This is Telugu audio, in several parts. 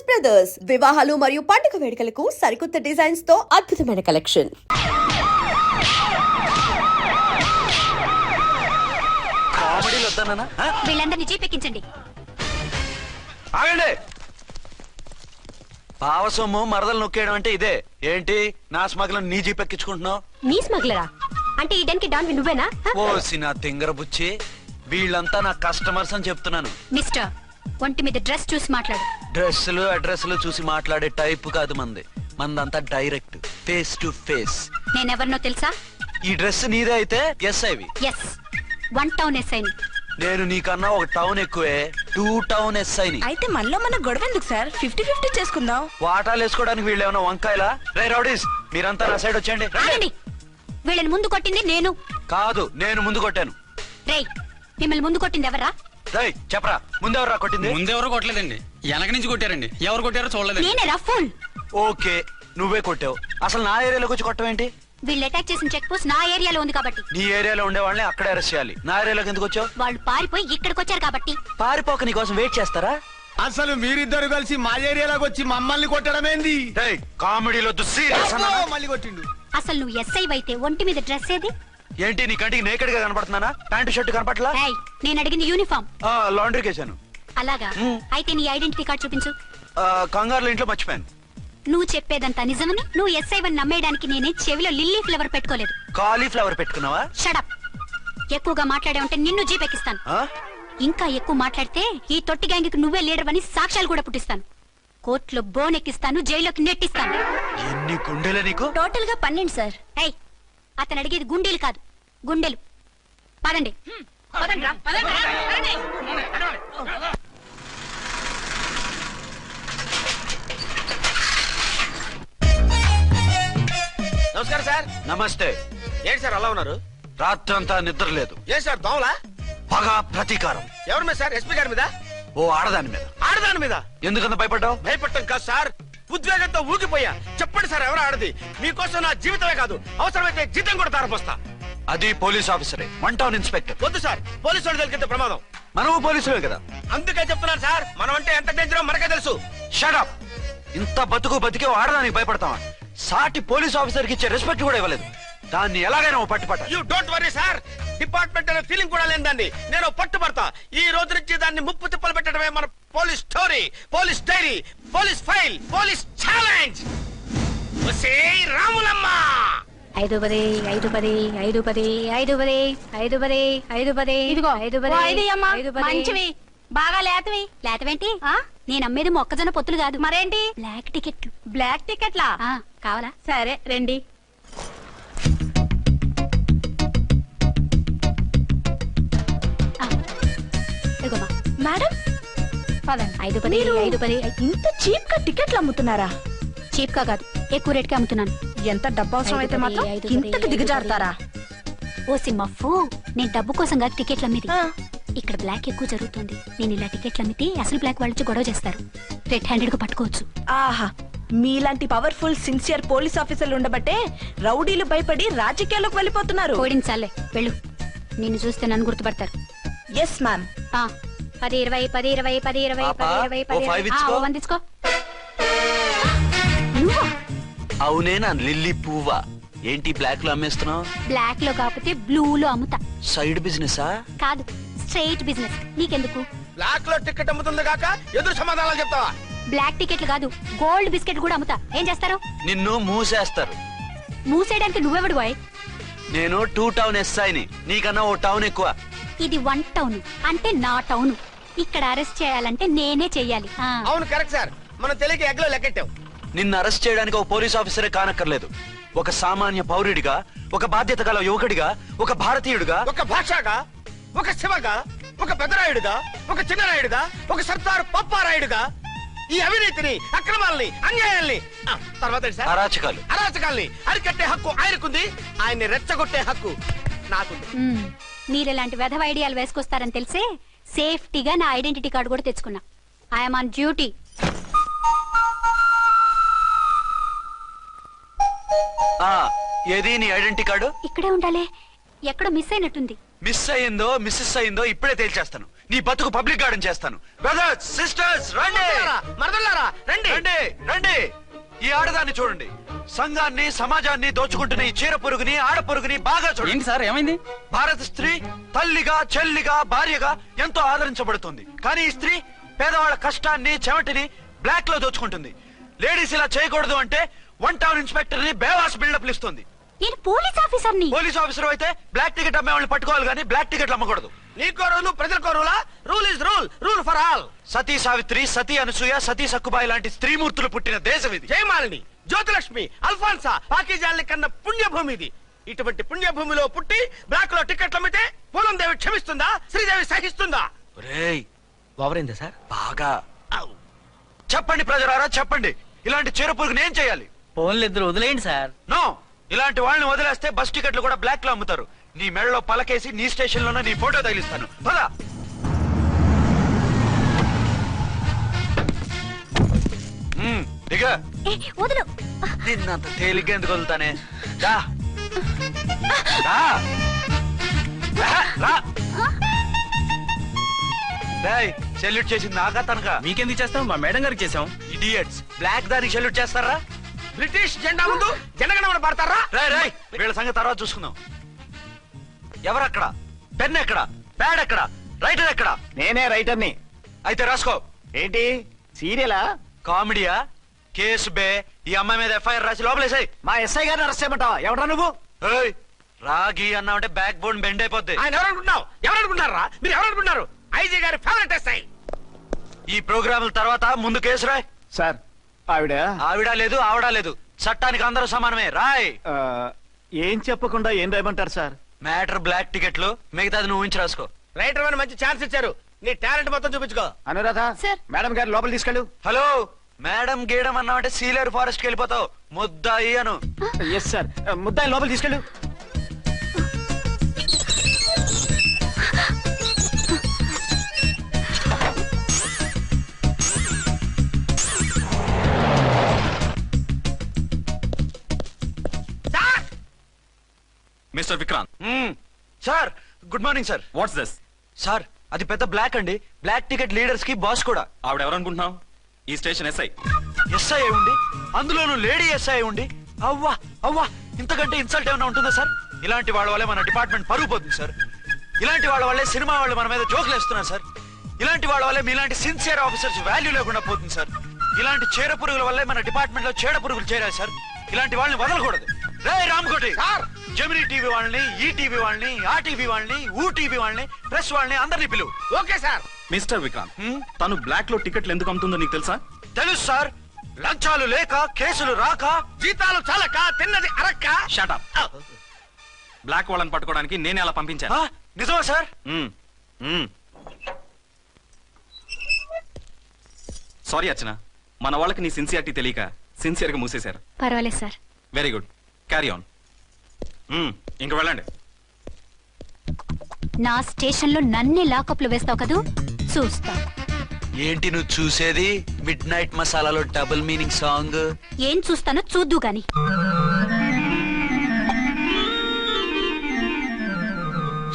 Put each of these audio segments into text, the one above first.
బ్రదర్స్ వివాహాలు మరియు పండుగ వేడుకలకు సరికొత్త డిజైన్స్ తో అద్భుతమైన కలెక్షన్. వీళ్ళందరినీ జీపెక్కించండి. ఆగండి. పావసొమ్ము మరదలు నొక్కేయడం అంటే ఇదే. ఏంటి నా స్మగ్లర్ నీ జీపెక్కించుకుంటున్నావు? నీ స్మగ్లరా అంటే ఈ డెన్కి డాన్ నువ్వేనా? ఓసి నా తింగర బుచ్చి, వీళ్ళంతా నా కస్టమర్స్ అని చెప్తున్నాను. మిస్టర్, ఒంటి మీద డ్రెస్ చూసి మాట్లాడు. డ్రెస్సులు అడ్రస్లు చూసి మాట్లాడే టైప్ కాదు మంది. మందంతా డైరెక్ట్ ఫేస్ టు ఫేస్. నేనెవరినో తెలుసా? ఈ డ్రెస్ నీదే అయితే ఎస్ఐవి. ఎస్, 1 టౌన్ ఎస్ఐని. నేను నీకన్నా ఒక టౌన్ ఎక్కువే, 2 టౌన్ ఎస్ఐని. అయితే మనలో మన గొడవ ఎందుకు సార్? 50-50 చేసుకుందాం. వాటాలు వేసుకోవడానికి వీళ్ళు ఏమైనా వంకాయలా? రే రౌడీస్, మీరంతా నా సైడ్ వచ్చేయండి. ఆగండి. వీళ్ళని ముందు కొట్టింది నేను కాదు, నేను ముందు కొట్టాను. రేయ్, మిమ్మల్ని ముందు కొట్టింది ఎవరా? రేయ్ చెప్పరా, ముందెవరా కొట్టింది? ముందెవరో కొట్టలేదండి, వెనక నుంచి కొట్టారండి. ఎవరు కొట్టారో చూడలేదు. నేనే రఫూల్. ఓకే, నువ్వే కొట్టావు. అసలు నా ఏరియాలోకి వచ్చి కొట్టవేంటి? వీళ్ళు అటాక్ చేసిన చెక్ పోస్ట్ నా ఏరియాలో ఉంది కాబట్టి. నీ ఏరియాలో ఉండే వాళ్ళని అక్కడే అరెస్ట్ చేయాలి. నా ఏరియాలోకి ఎందుకు వచ్చావు? వాళ్ళు పారిపోయి ఇక్కడికి వచ్చారు కాబట్టి. పారిపోక నీ కోసం వెయిట్ చేస్తారా? అసలు మీరిద్దరు కలిసి మా ఏరియాలోకి వచ్చి మమ్మల్ని కొట్టడమేంది? కామెడీలో మళ్ళీ కొట్టిండు. అసలు నువ్వు ఎస్ఐ అయితే ఒంటి మీద డ్రెస్ ఏది? ఏంటి నీ కంటికి నేకెడ్ గా కనపడుతున్నానా? Pant shirt కనపట్లా? ఏయ్, నేను అడిగింది యూనిఫామ్. లాండ్రీకి వేసాను. అలాగా? అయితే నీ ఐడెంటిటీ కార్డ్ చూపించు. కంగారులో ఇంట్లో మర్చిపోయాను. నువ్వు చెప్పేదంతా నిజమని నువ్వు ఎస్ఐ వన్ నమ్మేయడానికి నేనే చెవిలో లిల్లీ ఫ్లవర్ పెట్టుకోలేదు. కాలీఫ్లవర్ పెట్టుకున్నావా? షడప్. ఎక్కువగా మాట్లాడే ఉంటే నిన్ను జీపెక్కిస్తాను. ఇంకా ఎక్కువ మాట్లాడితే ఈ తొట్టి గ్యాంగ్కి నువ్వే లీడర్ అని సాక్ష్యాలు కూడా పుట్టిస్తాను. కోర్టులో బోన్ ఎక్కిస్తాను, జైల్లోకి నెట్టిస్తాను. ఎన్ని గుండెలు నీకు? టోటల్ గా 12 సార్. ఏయ్, అతను అడిగేది గుండెలు కాదు, గుండెలు. పదండి. నమస్కారం సార్. నమస్తే. ఏంటి సార్ అలా ఉన్నారు? రాత్రంతా నిద్ర లేదు. ఏ సార్ దోమలా? పగ ప్రతీకారం. ఎవరి మీద సార్? ఎస్పీ గారి మీద? ఓ ఆడదాని మీద. ఆడదాని మీద? ఎందుకంత భయపడ్డావు? భయపడటం కాదు సార్, ఉద్వేగంతో ఊగిపోయా. చెప్పండి సార్, ఎవరు ఆడది? మీకోసం నా జీవితమే కాదు, అవసరమైతే జీతం కూడా తారపోస్తా. అది పోలీస్ ఆఫీసరే, 1 టౌన్ ఇన్స్పెక్టర్. వద్దు సార్, పోలీసు వాళ్ళు దొరికితే ప్రమాదం. మనము పోలీసులే కదా. అందుకే చెప్తున్నాను సార్, మనం అంటే ఎంత డేంజరో మనకే తెలుసు. షడప్. ఇంత బతికే ఆడదానికి భయపడతావా? సాటి పోలీస్ ఆఫీసర్ కి ఇచ్చే రెస్పెక్ట్ కూడా ఇవ్వలేదు. దాన్ని ఎలాగైనా పట్టుపట్ట. You don't worry sir, department అనే ఫీలింగ్ కూడా లేని దాన్ని నేను పట్టుబడతా. ఈ రోజు నుంచి దాన్ని ముప్పు తిప్పలు పెట్టడమే మన police story, police diary, police file, police challenge. Ramulamma 5-10 5-10 5-10 5-10 5-10 5-10 ఇదిగో 5-10 మంచివి, బాగా లేతవి. లేతవేంటి? నేను అమ్మేది మొక్కజొన్న పొత్తులు కాదు. మరేంటి? Black ticket. బ్లాక్ టికెట్లా? కావాలా? సరే రండి. ఇదిగోమా. మేడం పదండి. 5-10 5-10. ఇంత చీప్ గా టికెట్లు అమ్ముతున్నారా? చీప్ గా కాదు, ఎక్కువ రేట్ కి అమ్ముతున్నాను. ఎంత డబ్బు అవసరం అయితే మాత్రం 5-10 ఇంతకు దిగజారుతారా? ఓ సిమ్మఫు, నేను డబ్బు కోసం కాదు టికెట్లు అమ్మేది. ఆ. ఇక్కడ బ్లాక్ ఎక్కువ జరుగుతుంది. నేను ఇలా టికెట్లు అమ్మితే అసలు బ్లాక్ వాళ్ళు వచ్చి గొడవ చేస్తారు. రెడ్ హ్యాండెడ్ గా పట్టుకోవచ్చు. ఆహా, మీలాంటి పవర్ఫుల్ సిన్సియర్ పోలీస్ ఆఫీసర్లు ఉండబట్టే రౌడీలు భయపడి రాజకీయాల్లోకి వెళ్ళిపోతున్నారు. ఓడించాలే, వెళ్ళు. నిన్ను చూస్తే నన్ను గుర్తుపడతారు. Yes ma'am. 10-20 10-20 10-20 పాపా, 10-20 ఓ 5 ఇచ్చుకో. 1 తీసుకో. నువ్వా? అవునే నా లిల్లీ పువ్వా. ఏంటి బ్లాక్ లో అమ్మేస్తున్నావు? బ్లాక్ లో కాకపోతే బ్లూ లో అమ్ముతా. సైడ్ బిజినెసా? కాదు, స్ట్రైట్ బిజినెస్. నీకెందుకు? బ్లాక్ లో టికెట్ అమ్ముతుంది కాక ఎదురు సమాధానాలు చెప్తావా? బ్లాక్ టికెట్లు కాదు, గోల్డ్ బిస్కెట్ కూడా అమ్ముతా. ఏం చేస్తారు? నిన్ను మూసేస్తారు. మూసేయడానికి నువ్వెవడు బాయ్? నేను 2 టౌన్ ఎస్ఐని, నీకన్నా ఓ టౌన్ ఎక్కువ. ఇది 1 టౌన్ అంటే నా టౌన్. ఇక్కడ అరెస్ట్ చేయాలంటే నేనే చెయ్యాలి. అవును కరెక్ట్ సార్, మనం తెలియక ఎగ్లో లెక్కెట్టాం. నిన్ను అరెస్ట్ చేయడానికి ఒక పోలీస్ ఆఫీసరే కానక్కర్లేదు. ఒక సామాన్య పౌరుడిగా, ఒక బాధ్యత గల యువకుడిగా, ఒక భారతీయుడిగా, ఒక భాషగా, ఒక శివగా, ఒక పెద్దరాయుడుగా, ఒక చిన్నరాయుడుగా, ఒక సర్దార్ పప్పారాయుడుగా ఈ అవినీతిని, అక్రమాలని, అన్యాయాల్ని, తర్వాత ఏంటి సార్? అరాచకాల్ని అరికట్టే హక్కు ఆయనకుంది. ఆయన్ని రెచ్చగొట్టే హక్కు నాకుంది. మీరు ఇలాంటి వెధవ ఐడియాలు వేసుకొస్తారని తెలిసే సేఫ్టీగా నా ఐడెంటిటీ కార్డు కూడా తెచ్చుకున్నా. I'm on duty. ఏది నీ ఐడెంటిటీ కార్డు? ఇక్కడే ఉండాలి, ఎక్కడో మిస్ అయినట్టుంది. మిస్ అయిందో మిస్సెస్ అయిందో ఇప్పుడే తేల్చేస్తాను. నీ బతుకు పబ్లిక్ గార్డెన్ చేస్తాను. బ్రదర్స్ సిస్టర్స్ రండి. మరదలారా రండి. రండి రండి రండి ఈ ఆడదాన్ని చూడండి. సంఘాన్ని సమాజాన్ని దోచుకుంటున్న ఈ చీర పురుగుని ఆడ పురుగుని బాగా చూడండి. ఏంటి సార్ ఏమైంది? భారత స్త్రీ తల్లిగా చెల్లిగా భార్యగా ఎంతో ఆదరించబడుతుంది. కానీ ఈ స్త్రీ పేదవాళ్ళ కష్టాన్ని చెమటిని బ్లాక్ లో దోచుకుంటుంది. లేడీస్ ఇలా చేయకూడదు అంటే 1 టౌన్ ఇన్స్పెక్టర్ ని బేవాస్ బిల్డప్ ఇస్తుంది. నేను పోలీస్ ఆఫీసర్ని. పోలీస్ ఆఫీసర్ అయితే బ్లాక్ టికెట్ అమ్మే వాళ్ళని పట్టుకోవాలి కానీ బ్లాక్ టికెట్లు అమ్మకూడదు. నీకో రూలు ప్రజలకో రూలా? Rule is rule, rule for all. Sati Savitri, Sati Anasuya, Sati Sakkubai లాంటి స్త్రీమూర్తులు పుట్టిన దేశం ఇది. జయమాలిని, జ్యోతిలక్ష్మి, అల్ఫాన్సా, పాకిజాల్ని కన్న పుణ్యభూమి ఇది. ఇటువంటి పుణ్యభూమిలో పుట్టి బ్లాక్ లో టికెట్లు అమ్మితే పూలందేవి క్షమిస్తుందా? శ్రీదేవి సహిస్తుందా? ఒరేయ్ ఓవరైందా సార్? బాగా చెప్పండి ప్రజలారా, చెప్పండి. ఇలాంటి చీర పురుగుని ఏం చేయాలి? ఫోన్లు ఇద్దరు వదిలేయండి సార్. నో, ఇలాంటి వాళ్ళని వదిలేస్తే బస్ టికెట్లు కూడా బ్లాక్ లో అమ్ముతారు. నీ మెడలో పలకేసి నీ స్టేషన్ లోనే నీ ఫోటో తగిలిస్తాను. పద. దిగా. వదులు. నిన్నంత తేలిగ్గా ఎందుకు వదులుతానే? రా. రా. రా. రేయ్, సెల్యూట్ చేసింది నాకా తనకా? మీకెందుకు చేస్తాం? మా మేడం గారికి చేసాం. ఇడియట్స్, బ్లాక్ దానికి సెల్యూట్ చేస్తారా? బ్రిటిష్ జెండా ముందు జనగణమన పడతారా? రాయ్ రాయ్, వీళ్ళ సంగతి తర్వాత చూసుకుందాం. ఎవరక్కడ? పెన్ ఎక్కడ? ప్యాడ్ ఎక్కడ? రైటర్ ఎక్కడ? నేనే రైటర్ని. అయితే రాసుకో. ఏంటి సీరియలా? కామెడీయా? కేసు బే. ఈ అమ్మాయి మీద ఎఫ్ఐఆర్ రాసి లోపలేసాయి. మా ఎస్ఐ గారిని అరెస్ట్ చేయమంటావా? ఎవడా నువ్వు? ఏయ్, రాగి అన్నావంటే బ్యాక్ బోన్ బెండ్ అయిపోద్ది. ఆయన ఎవరనుకుంటున్నావు? ఎవరనుకుంటారా మీరు? ఎవరనుకుంటున్నారు? ఐజీ గారి ఫేవరెట్ ఎస్ఐ. ఈ ప్రోగ్రాముల తర్వాత ముందు కేసు రాయ్. సార్ ఆవిడ ఆవిడ లేదు ఆవిడ లేదు, చట్టానికి అందరూ సమానమే. రాయ్. ఏం చెప్పకుండా ఏం రాయమంటారు సార్? మ్యాటర్ బ్లాక్ టికెట్లు, మిగతాది నువ్వు ఉంచి రాసుకో. రైటర్ అని మంచి ఛాన్స్ ఇచ్చారు. నీ టాలెంట్ మొత్తం చూపించుకో. అనురాధ, సార్. మేడం గారు లోపల తీసుకెళ్ళు. హలో, మేడం గీయడం అన్నావంటే సీలేరు ఫారెస్ట్ కి వెళ్ళిపోతావు. ముద్దాయి అను. ఎస్ సార్, ముద్దాయి లోపల తీసుకెళ్ళు. Mister Vikrant. Sir, good morning sir. What's this? Sir, అది పెద్ద బ్లాక్ అండి. బ్లాక్ టికెట్ లీడర్స్ కి బాస్ కూడా. ఆవిడ ఎవరనుకుంటున్నావు? ఈ స్టేషన్ ఎస్ఐ. ఎస్ఐ ఉండి, అందులోనూ లేడీ ఎస్ఐ ఉండి, అవ్వా అవ్వా, ఇంతకంటే ఇన్సల్ట్ ఏమైనా ఉంటుందా సార్? ఇలాంటి వాళ్ళ వల్లే మన డిపార్ట్మెంట్ పరుగు పోతుంది సార్. ఇలాంటి వాళ్ళ వల్లే సినిమా వాళ్ళు మన మీద జోకులు వేస్తున్నారు సార్. ఇలాంటి వాళ్ళ వల్లే మీలాంటి సిన్సియర్ ఆఫీసర్స్ వాల్యూ లేకుండా పోతుంది సార్. ఇలాంటి చీడ పురుగుల వల్లే మన డిపార్ట్మెంట్ లో చీడ పురుగులు చేరాయి సార్. ఇలాంటి వాళ్ళని వదలకూడదు. రే రామకోటి సార్, జెమినీ టీవీ వాళ్ళని, ఈ టీవీ వాళ్ళని, ఆ టీవీ వాళ్ళని, ఊ టీవీ వాళ్ళని, ప్రెస్ వాళ్ళని అందరినీ పిలువు. Okay sir. మిస్టర్ విక్రాంత్, తను బ్లాక్ లో టికెట్లు ఎందుకు అమ్ముతుందో నీకు తెలుసా? తెలుసు సార్. లంచాలు లేక, కేసులు రాక, జీతాలు చాలక, తిన్నది అరక్క. షటప్. బ్లాక్ వాళ్ళని పట్టుకోవడానికి నేనే అలా పంపించాను. నిజమా సార్? సారీ అర్చన, మన వాళ్ళకి నీ సిన్సియారిటీ తెలియక సిన్సియర్ గా మూసేశారు. పర్వాలేదు sir. Very good, carry on. ఇంక వెళ్ళండి. నా స్టేషన్ లో నన్నే లాకప్ లో వేస్తావు కదూ, చూస్తా. ఏంటి నువ్వు చూసేది? మిడ్ నైట్ మసాలాలో డబుల్ మీనింగ్ సాంగ్. ఏం చూస్తానో చూద్దు గాని.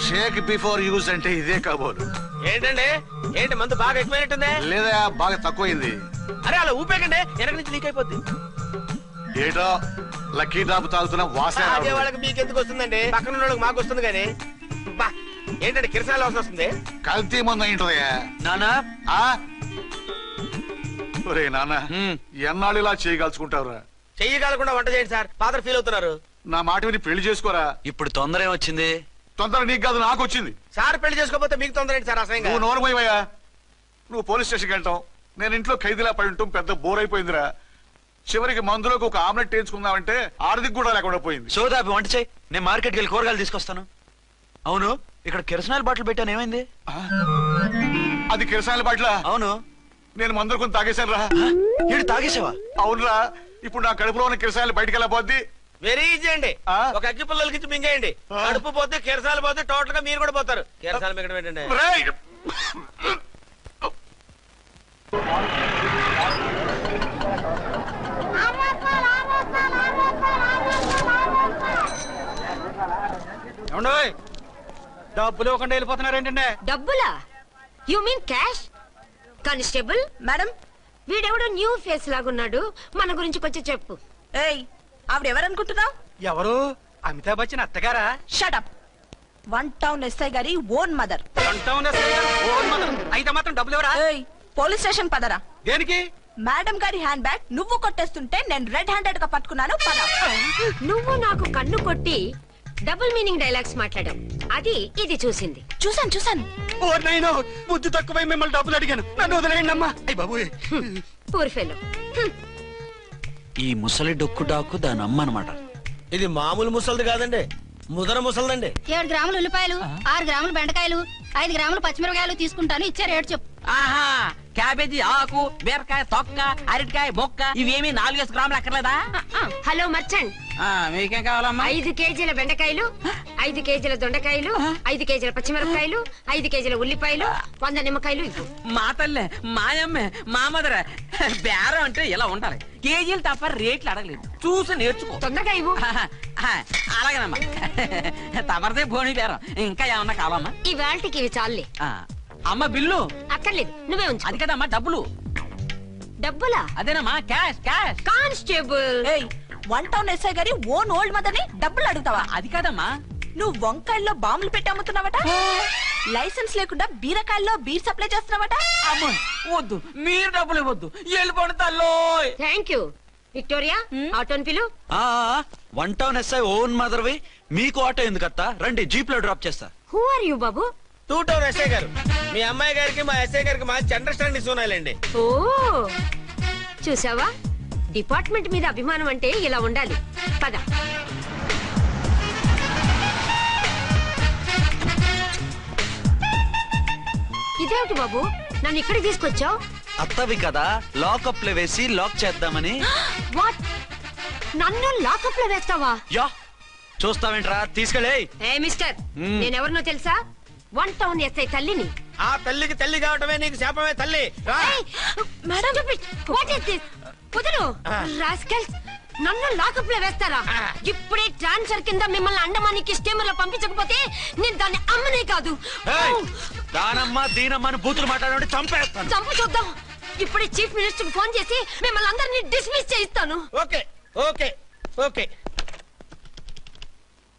షేక్ బిఫోర్ యూజ్ అంటే ఇదే కాబోలు. ఏంటండి, ఏంటి మందు బాగా ఎక్కువైనట్టుందే? లేదా బాగా తక్కువైంది. అరే అలా ఊపేకండి, వెనక నుంచి లీక్ అయిపోద్ది. ఏటో లక్కీ డ్రాప్ తాగుతున్న వాసన అదే రావడం. వాళ్ళకి మీకు ఎందుకు వస్తుందండి? పక్కన ఉన్న వాళ్ళకి మాకు వస్తుంది కానీ. బా, ఏంటంటే కిరసాల వాసన వస్తుంది. కల్తీ మందు ఏంటోయా నానా? ఒరే నాన్న, ఎన్నాళ్ళు ఇలా చేయగలుచుకుంటావురా? చెయ్యగలకుండా వంట చేయండి సార్, ఫాదర్ ఫీల్ అవుతున్నారు. నా మాట విని పెళ్లి చేసుకోరా. ఇప్పుడు తొందర ఏమొచ్చింది? తొందర నీకు కాదు, నాకు వచ్చింది. సార్ పెళ్లి చేసుకోకపోతే మీకు తొందర ఏంటి సార్? అసహ్యంగా. నువ్వు నోరుమోయవయ్యా. నువ్వు పోలీస్ స్టేషన్కి వెళ్తాం, నేను ఇంట్లో ఖైదీలా పడి ఉంటాం. పెద్ద బోర్ అయిపోయిందిరా. చివరికి మందులోకి ఒక ఆమ్లెట్ వేయించుకుందామంటే ఆర్థిక కూడా లేకుండా పోయింది. సోదాపి వంట చేయి, నేను మార్కెట్కి వెళ్ళి కూరగాయలు తీసుకొస్తాను. అవును, ఇక్కడ కిరసనాయిల్ బాటిల్ పెట్టాను, ఏమైంది? అది కిరసాయల బాట్ల. అవును. నేను మందులు కొని తాగేశాను రా. ఏడు తాగేసావా? అవునురా. ఇప్పుడు నా కడుపులో ఉన్న కిరసాయలు బయటికి వెళ్ళబోద్ది. వెరీ ఈజీ అండి. ఒక అగ్గి పుల్లలకి ఇచ్చి మింగేయండి. కడుపు పోతే కిరసాలు పోతే టోటల్ గా మీరు కూడా పోతారు. కిరసాలు మింగడం ఏంటండి? రేయ్! డబ్బులు ఇవ్వకుండా వెళ్ళిపోతున్నారు ఏంటంటే? డబ్బులా? You mean cash? Constable madam, వీడెవడో న్యూ ఫేస్ లాగున్నాడు, మన గురించి కొంచెం చెప్పు. ఏయ్ ఆవిడెవరనుకుంటున్నావు? ఎవరు? అమితాబ్ బచ్చన్ అత్తగారా? షటప్. 1 టౌన్ ఎస్ఐ గారి ఓన్ మదర్. అయితే మాత్రం డబ్బులు ఎవరా? ఏయ్ పోలీస్ స్టేషన్ పదరా. దేనికి? మేడం గారి హ్యాండ్ బ్యాగ్ నువ్వు కొట్టేస్తుంటే నేను రెడ్ హ్యాండెడ్ గా పట్టుకున్నాను. పద. నువ్వు నాకు కన్ను కొట్టి డబుల్ మీనింగ్ డైలాగ్స్ మాట్లాడావు, అది ఇది చూసింది. చూసాను. ఓ నైనో, బుద్ధి తక్కువై మిమ్మల్ని డబ్బులు అడిగాను, నన్ను వదిలేయండి అమ్మా. అయ్య బాబోయ్. Poor fellow. ఈ ముసలి డొక్కు డాకు దాని అమ్మ అనమాట. ఇది మామూలు ముసలిది కాదండి, ముదర ముసలిదండి. 7 గ్రాములు ఉల్లిపాయలు, 6 గ్రాములు బెండకాయలు, 5 గ్రాములు పచ్చిమిరపకాయలు తీసుకుంటాను. ఇచ్చే రేటు చెప్పు. ఆహా, క్యాబేజీ ఆకు, బీరకాయ తొక్క, అరటికాయ బొక్క, ఇవేమి 4 గ్రాములు అక్కర్లేదా? హలో మర్చండ్, మీకేం కావాలమ్మా? 5 కేజీల బెండకాయలు, 5 కేజీల దొండకాయలు, 5 కేజీల పచ్చిమిరపకాయలు, 5 కేజీల ఉల్లిపాయలు, 100 నిమ్మకాయలు ఇవ్వు. మా తల్లే, మాయమ్మే, మా మదర బేరం అంటే ఇలా ఉండాలి. కేజీలు తప్ప రేట్లు అడగలేదు, చూసి నేర్చుకో. తొందరగా ఇవ్వు. అలాగేనమ్మా. తమరిదే భోని బేరం. ఇంకా ఏమన్నా కావాలమ్మా? ఈ వేల్టికి ఇవి చాలే. అమ్మ బిల్లు అక్కర్లేదు, నువ్వే ఉంచు. అది కదమ్మా డబ్బులు. డబ్బులా? అదేనమ్మా, క్యాష్ క్యాష్. కానిస్టేబుల్. ఏయ్ 1 టౌన్ ఎస్ఐ గారి ఓన్ ఓల్డ్ మదర్ ని డబ్బులు అడుగుతావా? అది కాదమ్మా. నువ్వు వంకాయల్లో బాంబులు పెట్టి అమ్ముతున్నావట, లైసెన్స్ లేకుండా బీరకాయల్లో బీర్ సప్లై చేస్తున్నావట. అమ్మో వద్దు, మీరు డబ్బులు ఇవ్వద్దు, వెళ్ళిపోండి తల్లో. Thank you. విక్టోరియా, ఆటోన్ పిలు. 1 టౌన్ ఎస్ఐ ఓన్ మదర్వి, మీకు ఆటో ఎందుకత్తా? రండి, జీప్ లో డ్రాప్ చేస్తా. హూ ఆర్ యూ బాబు? 2 టౌన్ ఎస్ఐ గారు, మీ అమ్మాయి గారికి మా ఎస్ఐ గారికి మంచి అండర్స్టాండింగ్ ఉన్నాయండి. ఓ చూసావా, డిపార్ట్మెంట్ మీద అభిమానం అంటే ఇలా ఉండాలి. పద. ఇదేమిటి బాబు, నన్ను ఇక్కడికి తీసుకొచ్చావు? అత్తవి కదా, లాకప్ లో వేసి లాక్ చేద్దామని. వాట్, నన్ను లాకప్ లో వేస్తావా? యా, చూస్తావేంట్రా, తీసుకెళ్ళే. ఏ మిస్టర్, నేనెవరినో తెలుసా? 1 టౌన్ ఎస్ఐ తల్లిని. ఆ తల్లికి తల్లి కావటమే నీకు శాపమే తల్లి. రా. Madam, what is this? వదలు రాస్కల్స్, నన్ను లాకప్ లో వేస్తారా? ఇప్పుడే ట్రాన్స్ఫర్ కింద మిమ్మల్ని అండమానికి స్టీమర్ లో పంపించకపోతే నేను దాన్ని అమ్మనే కాదు. దానమ్మ దీనమ్మ బూతులు మాట్లాడే చంపేస్తాను. చంపు చూద్దాం. ఇప్పుడే చీఫ్ మినిస్టర్ కి ఫోన్ చేసి మిమ్మల్ని అందరినీ డిస్మిస్ చేయిస్తాను. Okay okay okay.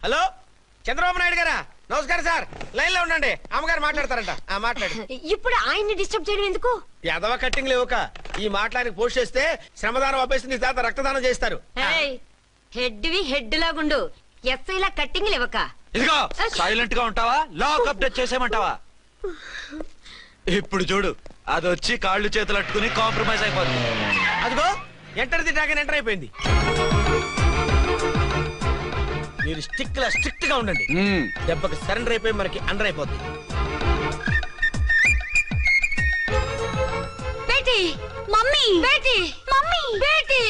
Hello, Chandrababu Naidu గారా? నమస్కారం సార్, లైన్ లో ఉండండి, అమ్మగారు మాట్లాడతారంట. మాట్లాడు. ఇప్పుడు ఆయన్ని డిస్టర్బ్ చేయడం ఎందుకు? ఎదవ కట్టింగ్ లేవుక ఈ మాట్లాడికి పోస్ట్ చేస్తే శ్రమదానం అభ్యసి నీ తాత రక్తదానం చేస్తారు. హెడ్ వి హెడ్ లాగుండు, ఎస్ఐ లా కట్టింగ్ లేవక. ఇదిగో సైలెంట్ గా ఉంటావా, లాక్ అప్డేట్ చేసేయమంటావా? ఇప్పుడు చూడు, అది వచ్చి కాళ్ళు చేతులు అట్టుకుని కాంప్రమైజ్ అయిపోతుంది. అదిగో ఎంటర్ ది డ్రాగన్ ఎంటర్ అయిపోయింది. మీరు స్ట్రిక్ట్ గా ఉండండి, దెబ్బకి సరెండర్ అయిపోయి మనకి అండర్ అయిపోద్ది. బేటీ, మమ్మీ, బేటీ, మమ్మీ, బేటీ.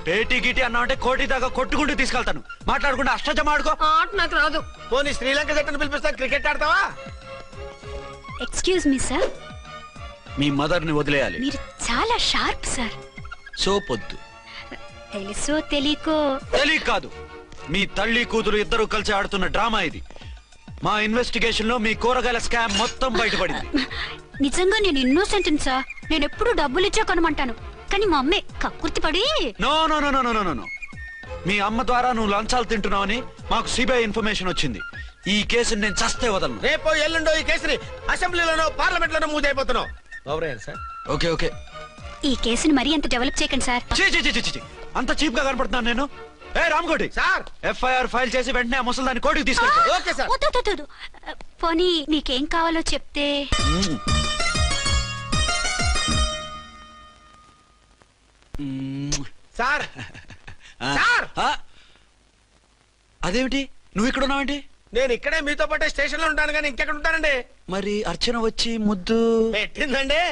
పేటీ గిటి అన్నా అంటే కోటి దాకా కొట్టుకుంటూ తీసుకెళ్తాను. మాట్లాడుకుంటూ అష్టజమ ఆడుకో. ఆట నాకు రాదు. పోనీ శ్రీలంక జట్టును పిలిపిస్తా, క్రికెట్ ఆడతావా? ఎక్స్క్యూజ్ మీ సార్, మీ మదర్ ని వదిలేయాలి. మీరు చాలా షార్ప్ సార్. సోపొద్దు. తెలుసో తెలియకో. తెలియ కాదు, మీ తల్లి కూతురు ఇద్దరు కలిసి ఆడుతున్న డ్రామా ఇది. మా ఇన్వెస్టిగేషన్ లో మీ కూరగాయల స్కామ్ మొత్తం బయటపడింది. నిజంగా నేను ఇన్నోసెంట్ సార్. నేను ఎప్పుడు డబ్బులు ఇచ్చా కొనమంటాను, కానీ మా అమ్మే కక్కుర్తి పడి. No no no no no no. మీ అమ్మ ద్వారా నువ్వు లంచాలు తింటున్నావని మాకు సిబిఐ ఇన్ఫర్మేషన్ వచ్చింది. ఈ కేసుని నేను చస్తే వదలను. రేపో ఎల్లుండో ఈ కేసుని అసెంబ్లీలోనో పార్లమెంట్ లోనో మూవ్ అయిపోతున్నావు. Sir okay okay. ఈ కేసుని మరీ అంత డెవలప్ చేయకండి సార్. అంత చీప్ గా కనపడుతున్నాను నేను? ఏ రామ్కోటి సార్, ఎఫ్ఐఆర్ ఫైల్ చేసి వెంటనే ఆ ముసలిదాన్ని కోర్టుకు తీసుకెళ్ళి. Okay sir. వద్దు. పోనీ మీకేం కావాలో చెప్తే. సార్ సార్, అదేమిటి నువ్వు ఇక్కడ ఉన్నావేంటి? నేను ఇక్కడే మీతో పాటే స్టేషన్ లో ఉంటాను, కానీ ఇంకెక్కడ ఉంటానండి? మరి అర్చన వచ్చి ముద్దు పెట్టిందండి.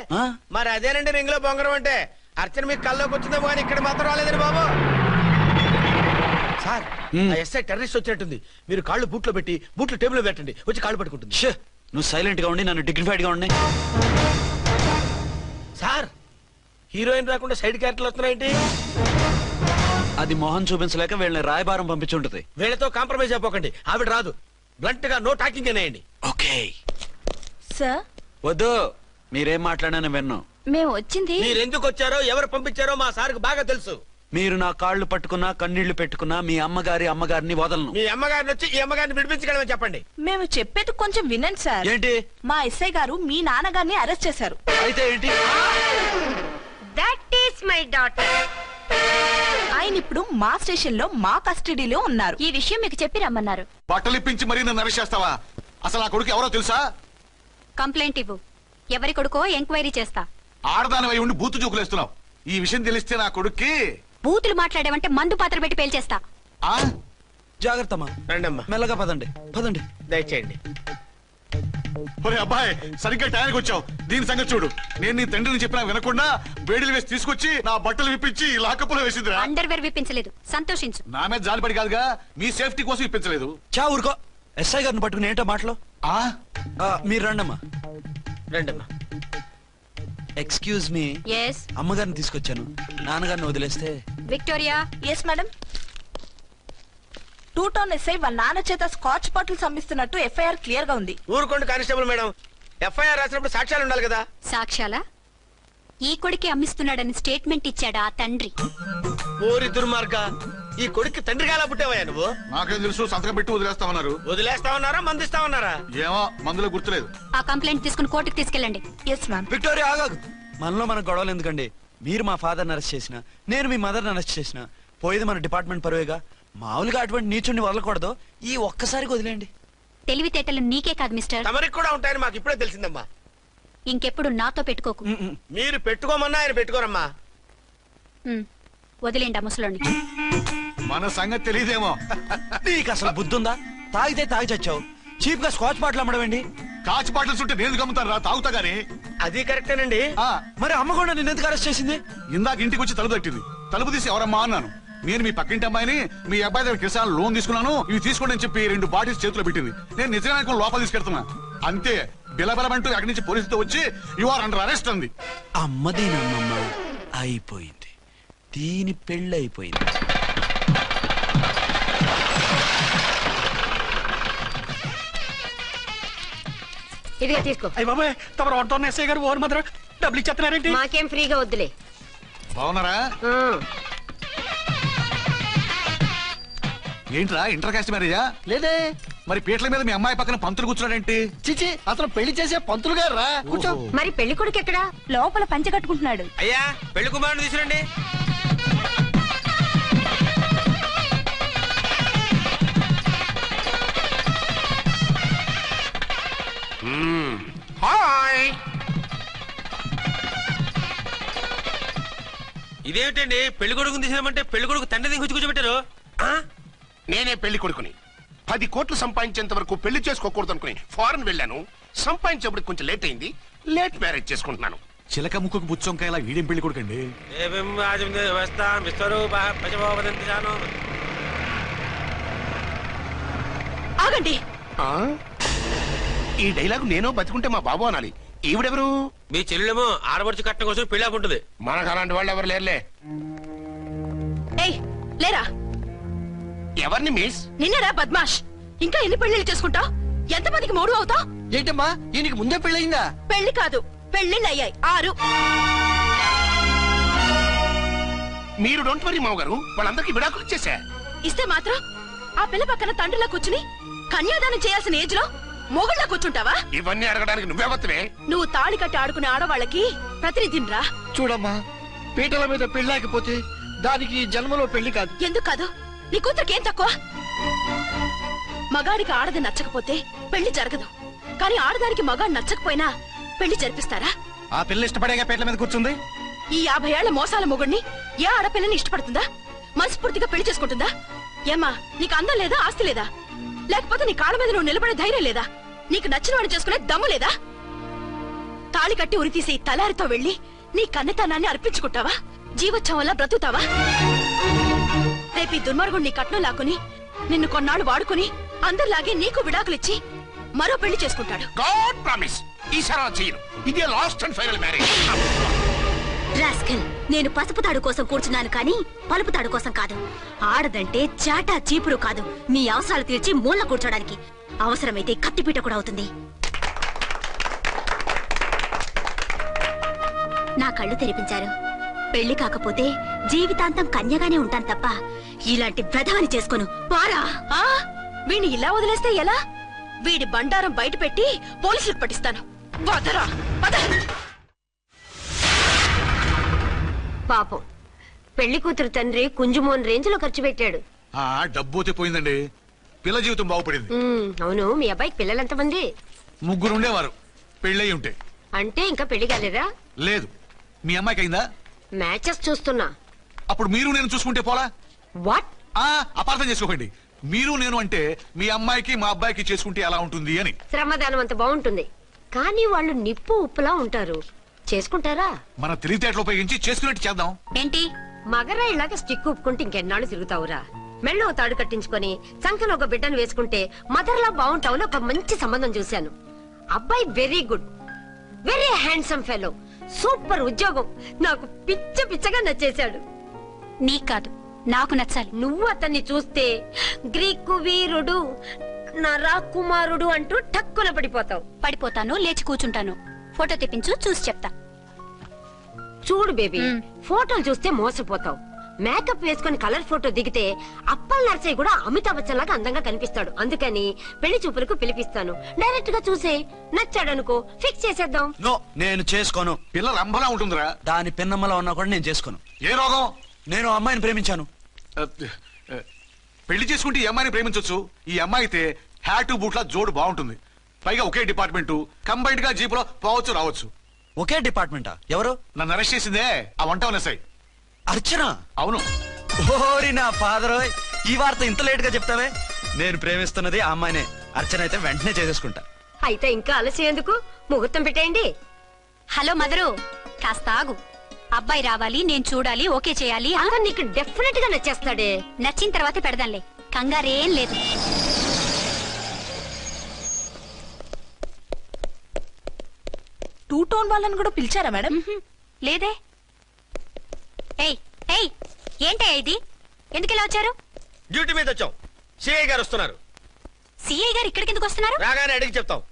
మరి అదేనండి రింగ్ లో బొంగరం అంటే. అర్చన మీకు కల్లోకి వచ్చిందేమో కానీ ఇక్కడ మాత్రం రాలేదండి బాబు. సార్, ఎస్ఐ టెర్రరిస్ట్ వచ్చినట్టుంది. మీరు కాళ్ళు బూట్లో పెట్టి బూట్లు టేబుల్ పెట్టండి, వచ్చి కాళ్ళు పట్టుకుంటుంది. నువ్వు సైలెంట్ గా ఉండి నన్ను డిగ్నిఫైడ్ గా ఉండి. సార్, హీరోయిన్ రాకుండా సైడ్ క్యారెక్టర్లు వస్తున్నాయేంటి? అది మొహం చూపించలేక వీళ్ళని రాయబారం పంపించుంటది. వీళ్ళతో కాంప్రమైజ్ అయిపోకండి, ఆవిడ రాదు. బ్లంట్ గా నో టాకింగ్ అనేయండి. ఓకే సార్, వద్దు, మీరేం మాట్లాడానని విన్ను. మేము వచ్చింది మీరెందుకు వచ్చారో ఎవరు పంపించారో మా సార్కు బాగా తెలుసు. మీరు నా కాళ్ళు పట్టుకున్నా కన్నీళ్లు పెట్టుకున్నా మీ అమ్మగారిని వదలను. మీ అమ్మగారిని వచ్చి ఈ అమ్మగారిని విడిపించగలమని చెప్పండి. మేము చెప్పేది కొంచెం వినండి సార్. ఏంటి? మా ఎస్ఐ గారు మీ నాన్నగారిని అరెస్ట్ చేశారు. అయితే ఏంటి? That is my daughter. ఆయన ఇప్పుడు మా స్టేషన్ లో మా కస్టడీలో ఉన్నారు. ఈ విషయం మీకు చెప్పి రమ్మన్నారు. బట్టలిప్పించి మరీ నన్ను అరెస్ట్ చేస్తావా? అసలు నా కొడుకు ఎవరో తెలుసా? కంప్లైంట్ ఇవ్వు. ఎవరి కొడుకో ఎంక్వైరీ చేస్తా. ఆడదానివై ఉండి బూతు జోకులేస్తున్నావు. ఈ విషయం తెలిస్తే నా కొడుక్కి బూతులు మాట్లాడేవంటే మందు పాత్ర పెట్టి పేల్చేస్తా. ఆ జాగ్రత్తమ్మా. రండమ్మా, మెల్లగా పదండి. దయచేయండి. ఒరే అబ్బాయి, సరిగ్గా టైంకి వచ్చావు. దీని సంగతి చూడు. నేను నీ తండ్రిని చెప్పినా వినకుండా వేడిలు వేసి తీసుకొచ్చి నా బట్టలు విప్పించి లాకప్పులో వేసిందిరా. అండర్వేర్ విప్పించలేదు, సంతోషించు. నా మీద జాలిపడి కాదుగా, మీ సేఫ్టీ కోసం ఇప్పించలేదు. చా ఊరుకో. ఎస్ఐ గారిని పట్టుకుని ఏంటో మాటలు. మీరు రండమ్మా. రండమ్మా. Excuse me. ఎస్ అమ్మగారిని తీసుకొచ్చాను. నాన్నగారిని వదిలేస్తే. Victoria. Yes madam. 2 town SI వాళ్ళ నాన్న చేత స్కాచ్ బాటిల్స్ అమ్మిస్తున్నట్టు ఎఫ్ఐఆర్ క్లియర్ గా ఉంది. ఊరుకోండి కానిస్టేబుల్ మేడం. ఎఫ్ఐఆర్ రాసినప్పుడు సాక్ష్యాలు ఉండాలి కదా. సాక్ష్యాలా? ఈ కొడుకే అమ్మిస్తున్నాడని స్టేట్మెంట్ ఇచ్చాడా ఆ తండ్రి? ఓరి దుర్మార్గ, ఈ కొడుక్కి తండ్రిగా ఎలా పుట్టావయ్యా నువ్వు? నాకేం తెలుసు, సంతకం పెట్టి వదిలేస్తామన్నారు. వదిలేస్తామన్నారా మందిస్తామన్నారా? ఏమో, మందులో గుర్తులేదు. ఆ కంప్లైంట్ తీసుకుని కోర్టుకు తీసుకెళ్ళండి. Yes ma'am. విక్టోరియా ఆగాగు. మనలో మన గొడవలు ఎందుకండి? మీరు మా ఫాదర్ని అరెస్ట్ చేసిన, నేను మీ మదర్ని అరెస్ట్ చేసిన, పోయేది మన డిపార్ట్మెంట్ పరువేగా. మామూలుగా అటువంటి నీచుడిని వదలకూడదు. ఈ ఒక్కసారికి వదిలేండి. తెలివితేటలు నీకే కాదు మిస్టర్, తమరికి కూడా ఉంటాయని మాకు ఇప్పుడే తెలిసిందమ్మా. ఇంకెప్పుడు నాతో పెట్టుకోకు. మీరు పెట్టుకోమన్నా ఆయన పెట్టుకోరమ్మా. వదిలేండి ఆ ముసలోని. మన సంగతి తెలియదేమో. నీకు అసలు బుద్ధుందా? తాగితే తాగి చచ్చావు. చీప్ గా స్కాచ్ బాటిల్ అమ్మడమేంటి? కాచి బాటిల్స్ ఉంటే నేను గమ్ముతాను రా, తాగుతా గానీ. అది కరెక్టేనండి. మరి అమ్మ కూడా నిన్ను ఎందుకు అరెస్ట్ చేసింది? ఇందాక ఇంటికి వచ్చి తలుపు తట్టింది. తలుపు తీసి ఎవరమ్మా అన్నాను. నేను మీ పక్కింటి అమ్మాయిని, మీ అబ్బాయి దగ్గర కిసాన్ లోన్ తీసుకున్నాను, ఇవి తీసుకోండి అని చెప్పి 2 బాటిల్స్ చేతిలో పెట్టింది. నేను నిజంగా లోపల తీసుకెళ్తున్నా. అంతే, బిలబలమంటూ అక్కడి నుంచి పోలీసుతో వచ్చి యు ఆర్ అండర్ అరెస్ట్ అంది. అమ్మదేనమ్మమ్మ అయిపోయింది. దీని పెళ్ళి అయిపోయింది. ఇదిగా తీసుకో. అయ్యి బాబాయ్, తమరు 1 టౌన్ ఎస్ఐ గారు ఓవర్ మాత్రం డబ్బులు ఇచ్చేస్తున్నారేంటి? మాకేం ఫ్రీగా వద్దులే. బాగున్నారా? ఏంట్రా ఇంటర్ కాస్ట్ మ్యారేజా? లేదే. మరి పీటల మీద మీ అమ్మాయి పక్కన పంతులు కూర్చున్నాడేంటి? చిచి, అతను పెళ్లి చేసే పంతులు గారు రా. కూర్చో. మరి పెళ్లి కొడుకు ఎక్కడా? లోపల పంచె కట్టుకుంటున్నాడు. అయ్యా, పెళ్లి కుమారుని తీసుకురండి. హాయ్. ఇదేమిటండి, పెళ్లి కొడుకుని తీసినామంటే పెళ్లి కొడుకు తండ్రి దిగి కూర్చోబెట్టారు. నేనే పెళ్లి కొడుకుని 10 కోట్లు సంపాదించేంత వరకు పెళ్లి చేసుకోకూడదు అనుకుని ఫారెన్ వెళ్ళాను. సంపాదించేప్పుడు కొంచెం లేట్ అయింది. లేట్ మ్యారేజ్ చేసుకుంటున్నాను. చిలక ముక్కుకు బుచ్చొంకాయలా వీడేం పెళ్లి కొడుకండి? ఆగండి. ఈ డైలాగ్ నేను బతికుంటే మా బాబు అనాలి. ఈవిడెవరు? మీ చెల్లెమో ఆడబడుచు కట్టడం కోసం పెళ్లి ఆపుంటుంది. మనకు అలాంటి వాళ్ళు ఎవరు లేరులే. ఏయ్ లేరా. ఎవరిని మిస్? నిన్నరా బద్మాష్. ఇంకా ఎన్ని పెళ్లిళ్ళు చేసుకుంటావు? ఎంతమందికి మూడు అవుతావు? ఏంటమ్మా, ఈయనకి ముందే పెళ్ళయిందా? పెళ్లి కాదు, పెళ్లిళ్ళు అయ్యాయి 6. మీరు డోంట్ వరీ మామగారు, వాళ్ళందరికీ విడాకులు ఇచ్చేసా. ఇస్తే మాత్రం ఆ పిల్ల పక్కన తండ్రిలా కూర్చుని కన్యాదానం చేయాల్సిన ఏజ్ లో మొగుళ్ళ కూర్చుంటావా? ఇవన్నీ అడగడానికి నువ్వే వత్తవే. నువ్వు తాళి కట్టి ఆడుకునే ఆడవాళ్ళకి ప్రతినిధిరా. చూడమ్మా, పీటల మీద పెళ్ళాకపోతే దానికి ఈ జన్మలో పెళ్లి కాదు. ఎందుకు కాదు? నీ కూతురికేం తక్కువ? మగాడికి ఆడది నచ్చకపోతే పెళ్లి జరగదు. కానీ ఆడదానికి మగాడు నచ్చకపోయినా పెళ్లి జరిపిస్తారా? ఆ పిల్ల ఇష్టపడేగా పీటల మీద కూర్చుంది. ఈ 50 ఏళ్ల మోసాల మొగుడిని ఏ ఆడపిల్లని ఇష్టపడుతుందా? మనస్ఫూర్తిగా పెళ్లి చేసుకుంటుందా? ఏమ్మా, నీకు అందం లేదా, ఆస్తి లేదా? లేకపోతే నీ కాళ్ళ మీద నువ్వు నిలబడే ధైర్యం లేదా? నీకు నచ్చిన వాడు చేసుకునే దమ్ము లేదా? తాళి కట్టి ఉరితీసే ఈ తలారితో వెళ్లి నీ కన్నెతనాన్ని అర్పించుకుంటావా? జీవోత్సవంలా బ్రతుకుతావా? రేపు ఈ దుర్మార్గుడు నీ కట్నం లాక్కుని నిన్ను కొన్నాళ్ళు వాడుకుని అందరిలాగే నీకు విడాకులిచ్చి మరో పెళ్లి చేసుకుంటాడు. గాడ్ ప్రామిస్, ఈసారి అలా చేయను. ఇదే last and final marriage. Rascal, నేను పసుపు తాడు కోసం కూర్చున్నాను కానీ పలుపు తాడు కోసం కాదు. ఆడదంటే చాటా చీపురు కాదు, నీ అవసరాలు తీర్చి మూల కూర్చోడానికి. అవసరమైతే కత్తిపీట కూడా అవుతుంది. నా కళ్ళు తెరిపించారు. పెళ్లి కాకపోతే జీవితాంతం కన్యగానే ఉంటాను తప్ప ఇలాంటి వెధవని చేసుకోను. పోరా. వీణ్ణి ఇలా వదిలేస్తే ఎలా? వీడి బండారం బయట పెట్టి పోలీసులకు పట్టిస్తాను. వదరా, వద. పాపం పెళ్లి కూతురు తండ్రి కుంజుమోన్ రేంజ్ లో ఖర్చు పెట్టాడు. డబ్బు పోయిందండి, పిల్ల జీవితం బాగుపడింది. అవును, మీ అబ్బాయికి పిల్లలు ఎంతమంది? 3 ఉండేవారు, పెళ్ళయి ఉంటే. అంటే ఇంకా పెళ్లి కాలేదా? లేదు. మీ అమ్మాయికి అయిందా? మ్యాచెస్ చూస్తున్నా. అప్పుడు మీరు నేను చూసుకుంటే పోలా? వాట్? అపార్థం చేసుకోకండి. మీరు నేను అంటే మీ అమ్మాయికి మా అబ్బాయికి చేసుకుంటే ఎలా ఉంటుంది అని. శ్రమదానం అంత బాగుంటుంది, కానీ వాళ్ళు నిప్పు ఉప్పులా ఉంటారు. చేసుకుంటారా? మన తెలివితేటలు ఉపయోగించి చేసుకున్నట్టు చేద్దాం. ఏంటి మగరా ఇలాగ స్టిక్ ఉప్పుకుంటే ఇంకెన్నాళ్ళు తిరుగుతావురా? మెళ్ళో తాడు కట్టించుకొని సంఖ్యలో ఒక బిడ్డను వేసుకుంటే మదర్లా బాగుంటావుని ఒక మంచి సంబంధం చూశాను. అబ్బాయి very good, very handsome fellow, super ఉద్యోగం. నాకు పిచ్చగా నచ్చేశాడు. నీకు కాదు, నాకు నచ్చాలి. నువ్వు అతన్ని చూస్తే గ్రీకు వీరుడు, నా రాకుమారుడు అంటూ టక్కున పడిపోతావు. పడిపోతాను, లేచి కూర్చుంటాను. ఫోటో తెప్పించు, చూసి చెప్తా. చూడు బేబీ, ఫోటోలు చూస్తే మోసపోతావు. మేకప్ వేసుకుని కలర్ ఫోటో దిగితే అప్పల్ నర్సయ్య కూడా అమితాబ్ బచ్చన్ లాగా అందంగా కనిపిస్తాడు. అందుకని పెళ్లి చూపులకు పిలిపిస్తాను. డైరెక్ట్ గా చూసే నచ్చాడనుకో, ఫిక్స్ చేసేద్దాం. నో, నేను చేసుకోను. పిల్ల రంభలా ఉంటుందిరా. దాని పిన్నమ్మలా ఉన్నా కూడా నేను చేసుకోను. ఏ రోగం? నేను అమ్మాయిని ప్రేమించాను. పెళ్లి చేసుకుంటే ఈ అమ్మాయిని ప్రేమించొచ్చు. ఈ అమ్మాయి అయితే హ్యాటు బూట్ల జోడు బాగుంటుంది. పైగా ఒకే డిపార్ట్మెంట్, కంబైన్డ్ గా జీపులో పోవచ్చు రావచ్చు. ఒకే డిపార్ట్మెంటా? ఎవరు? నన్ను అరెస్ట్ చేసిందే ఆ వంట ఉన్నసాయి. అర్చన? అవును. ఓరి నా ఫాదర్, ఈ వార్త ఇంత లేట్ గా చెప్తావే. నేను ప్రేమిస్తున్నది ఆ అమ్మాయినే. అర్చన అయితే వెంటనే చేసేసుకుంటా. అయితే ఇంకా ఆలస్యం ఎందుకు? ముహూర్తం పెట్టేయండి. హలో మదరు, కాస్త ఆగు. అబ్బాయి రావాలి, నేను చూడాలి, ఓకే చేయాలి. అతను నీకు డెఫినెట్ గా నచ్చేస్తాడే. నచ్చిన తర్వాతే పెడదాంలే, కంగారేం లేదు. టూ టోన్ వాళ్ళని కూడా పిలిచారా మేడం? లేదే. ఏయ్ ఏయ్, ఏంటే ఇది? ఎందుకు ఇలా వచ్చారు? డ్యూటీ మీద వచ్చాం. సిఐ గారు వస్తున్నారు. సిఐ గారు ఇక్కడికి ఎందుకు వస్తున్నారు? రాగానే అడిగి చెప్తాం.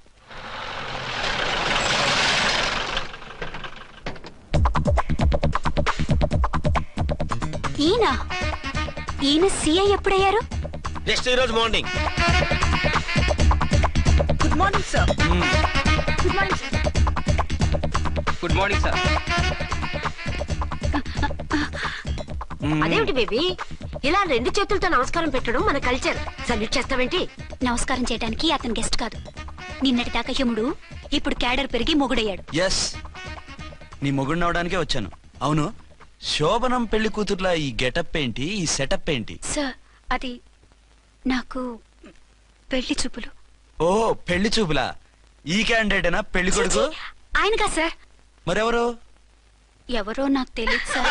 ఈయన సిఐ ఎప్పుడయ్యారు? నెక్స్ట్ ఈ రోజు morning. Good morning sir. Good morning sir. Good morning sir. అదేమిటి బేబీ, ఇలా 2 చేతులతో నమస్కారం పెట్టడం మన కల్చర్. సల్యూట్ చేస్తావేంటి? నమస్కారం చేయడానికి అతను గెస్ట్ కాదు. నిన్నటి దాకా యముడు, ఇప్పుడు క్యాడర్ పెరిగి మొగుడయ్యాడు. ఎస్, నీ మొగుడిని అవడానికే వచ్చాను. అవును, శోభనం పెళ్లి కూతుర్లా ఈ గెటప్ ఏంటి, ఈ సెటప్ ఏంటి? సార్, అది నాకు పెళ్లి చూపులు. ఓ, పెళ్లి చూపులా? ఈ క్యాండిడేటేనా పెళ్లి కొడుకు? ఆయనగా సార్. మరెవరు? ఎవరో నాకు తెలియదు సార్.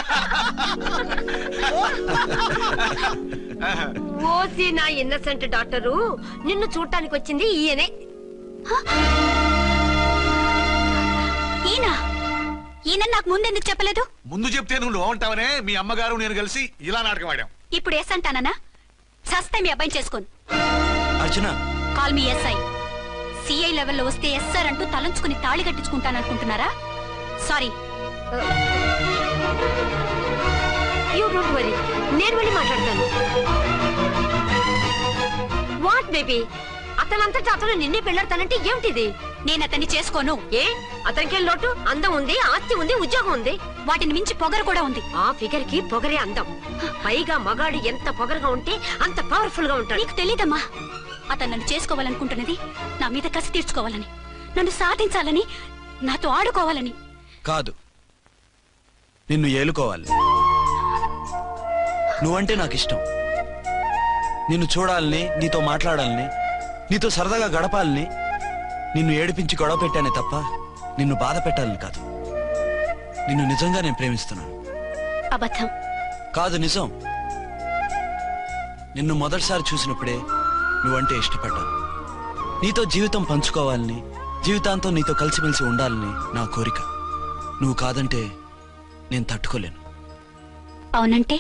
ఓసి నా ఇన్నసెంట్ డాక్టరు, నిన్ను చూడటానికి వచ్చింది ఈయనే. ఈయన నాకు ముందెందుకు చెప్పలేదు? ముందు చెప్తే నువ్వు బాగుంటావనే మీ అమ్మగారు నేను కలిసి ఇలా నాటకం ఆడాం. ఇప్పుడు ఎస్ అంటానా? సస్తే మీ అబ్బాయిని చేసుకోను. అర్చన, కాల్ మీ ఎస్ఐ. సిఐ లెవెల్లో వస్తే ఎస్ సార్ అంటూ తలంచుకుని తాళి కట్టించుకుంటాననుకుంటున్నారా? సారీ. యూ డోంట్ వరీ, నేను వెళ్ళి మాట్లాడతాను. వాట్ బేబీ, అతనంతటా అతను నిన్నే పెళ్ళాడతానంటే ఏమిటిది? నేను అతన్ని చేసుకోను. ఏ, అతనికేం లోటు? అందం ఉంది, ఆస్తి ఉంది, ఉద్యోగం ఉంది. వాటిని మించి పొగరు కూడా ఉంది. ఆ ఫిగర్ కి పొగరే అందం. పైగా మగాడు ఎంత పొగరుగా ఉంటే అంత పవర్ఫుల్ గా ఉంటాడు. నీకు తెలీదమ్మా, అతను నన్ను చేసుకోవాలనుకుంటున్నది నా మీద కసి తీర్చుకోవాలని, నన్ను సాధించాలని, నాతో ఆడుకోవాలని కాదు, నిన్ను ఏలుకోవాలి. నువ్వంటే నాకు ఇష్టం. నిన్ను చూడాలని, నీతో మాట్లాడాలని, నీతో సరదాగా గడపాలని, నిన్ను ఏడిపించి గొడవ పెట్టానే తప్ప నిన్ను బాధ పెట్టాలని కాదు. నిన్ను నిజంగా నేను ప్రేమిస్తున్నాను. అబద్ధం కాదు, నిజం. నిన్ను మొదటిసారి చూసినప్పుడే నువ్వంటే ఇష్టపడ్డాను. నీతో జీవితం పంచుకోవాలని, జీవితాంతం నీతో కలిసిమెలిసి ఉండాలని నా కోరిక. నువ్వు కాదంటే నేను తట్టుకోలేను. అవునంటే